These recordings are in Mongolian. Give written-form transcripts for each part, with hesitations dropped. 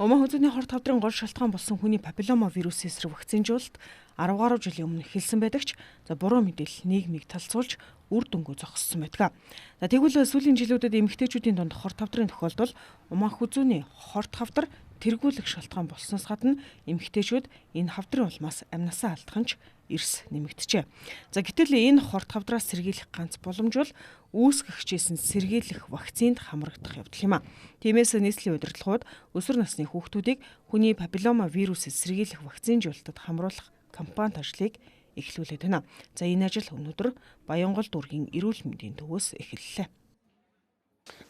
Умаа хүзүүний хорт хавдрын гол шалтгаан болсон хүний папиллома вирусын эсрэг вакцинжуулалт 10 гаруй жилийн өмнө эхэлсэн байдаг ч буруу мэдээлэл нийгмийг талцуулж үр дүнгүй зогссон байдаг. Тэгвэл сүүлийн жилүүдэд эмэгтэйчүүдийн дунд хорт хавдрын тохиолдол умаа хүзүүний хорт хавдар тэргүүлэх шалтгаан болсноос гадна эмэгтэйчүүд энэ хавдрын улмаас амнасаа алдах нь эрс нэмэгдэжээ. Гэтэл энэ хорт хавдраас сэргийлэх ганц боломж бол үүсгэгчээс нь сэргийлэх вакцинд хамрагдах явдал юм а. Тиймээс нийслэлийн удирдлагууд өсвөр насны хүүхдүүдийг хүний папиллома вирусээс сэргийлэх вакцинжуулалтад хамруулах кампанит ажлыг эхлүүлээд байна. Энэ ажил өнөөдөр Баянгол дүүргийн эрүүл мэндийн төвөөс эхэллээ.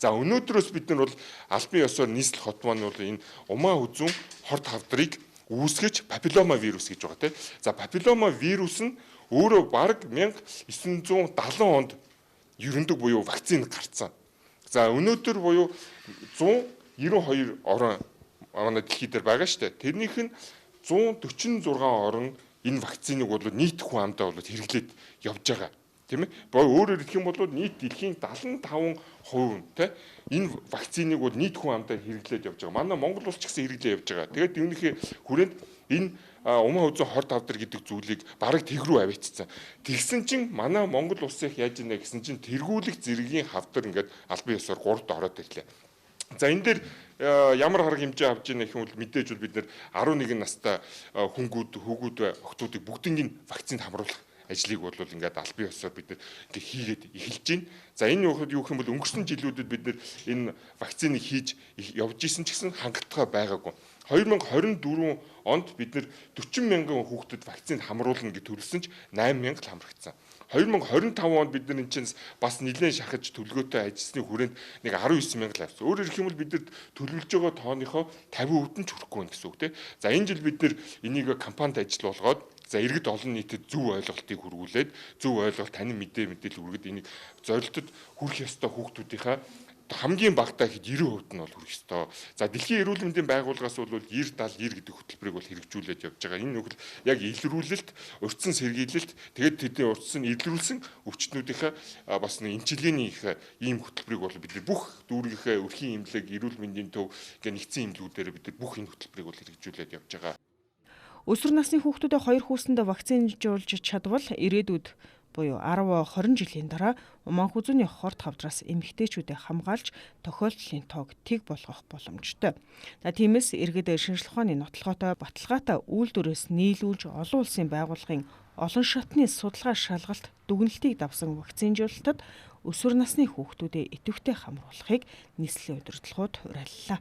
Өнөөдрөөс бид нар бол албан ёсоор нийслэл хот маань бол энэ умаа хүзүүн хорт хавдрыг үүсгэж папиллома вирус гэж байгаа тийм. Папиллома вирус нь өөрөө бараг 1970 онд ерөндөг буюу вакцин гарцсан. Өнөөдөр буюу 192 орн дэлхий дээр байгаа шүү дээ. Тэрнийх нь 146 орн энэ вакциныг бол нийт хүн амдаа бол хэрэглээд явж байгаа. Тийм ээ. Өөрөөр хэлэх юм бол нийт дэлхийн 75% нь тийм энэ вакциныг бол нийт хүн амдаа хэрэглээд явж байгаа. Манай Монгол улс ч гэсэн хэрэглээ явж байгаа. Тэгээд үүнийхээ хүрээнд энэ умаа хүзүүн хорт хавдар гэдэг зүйлийг бараг тэг рүү авчирсан. Тэгсэн чинь манай Монгол улсыг яаж ийнэ гэсэн чинь тэргүүлэх зэргийн хавдар ингээд албан ёсоор 3-т ороод ирлээ. Энэ дээр ямар арга хэмжээ авч ийнэ гэх юм бол мэдээж бол бид нэр 11 настай хүүгүүд, охтуудыг бүгднийг вакцинд хамруулах ажлыг бол ингээд албан ёсоор бид ингээд хийгээд эхэлж байна. Энэ юу гэх юм бол өнгөрсөн жилүүдэд бид энэ вакциныг хийж явж исэн ч гэсэн хангалттай байгаагүй. 2024 онд бид 40 мянган хүүхдэд вакцинд хамруулна гэж төлөвлөсөн ч 8 мянга л хамрагдсан. 2025 онд бид нар энэ чинь бас нэлээд шахаж төлгөөтэй ажилласны хүрээнд 19 мянга л авсан. Өөрөөр хэлэх юм бол бид нар төлөвлөж байгаа тооныхоо 50% нь ч хүрэхгүй байна гэсэн үг тийм. Энэ жил бид нар энийг кампанит ажил болгоод иргэд олон нийтэд зөв ойлголтыг хүргүүлээд зөв ойлголт танин мэдээлэл хүргээд энийг зорилтод хүрэх ёстой хүүхдүүдийнхаа хамгийн багтаа хэд 90% нь бол хүрэх ёстой. Дэлхийн эрүүл мэндийн байгууллагаас бол 90-70-90 гэдэг хөтөлбөрийг бол хэрэгжүүлээд явж байгаа. Энэ нь яг илрүүлэлт, урьдчилан сэргийлэлт, тэгээд тэдний урьдчилан илрүүлсэн өвчтнүүдийнхээ бас нэг эмчилгээний ийм хөтөлбөрийг бол бид бүх дүүргийнхээ өрхийн эмнэлэг, эрүүл мэндийн төв гэх нэгдсэн эмнэлгүүдээр бид бүх энэ хөтөлбөрийг бол хэрэгжүүлээд явж байгаа. Өсвөр насны хүүхдүүдэд 2 хүүсэндээ вакцинжуулж чадвал ирээдүйд буюу 10-20 жилийн дараа умаа хүзүүний хорт хавдраас эмэгтэйчүүдэд хамгаалж тохиолдлын тоог тэг болгох боломжтой. Тиймээс иргэд шинжлэх ухааны нотлохотой баталгаатай үйлдвэрээс нийлүүлж олон улсын байгууллагын олон шатны судалгаа шалгалт дүгнэлтийг давсан вакцинжуулалтад өсвөр насны хүүхдүүдэд идэвхтэй хамруулахыг нийслэлийн удирдлагууд уриаллаа.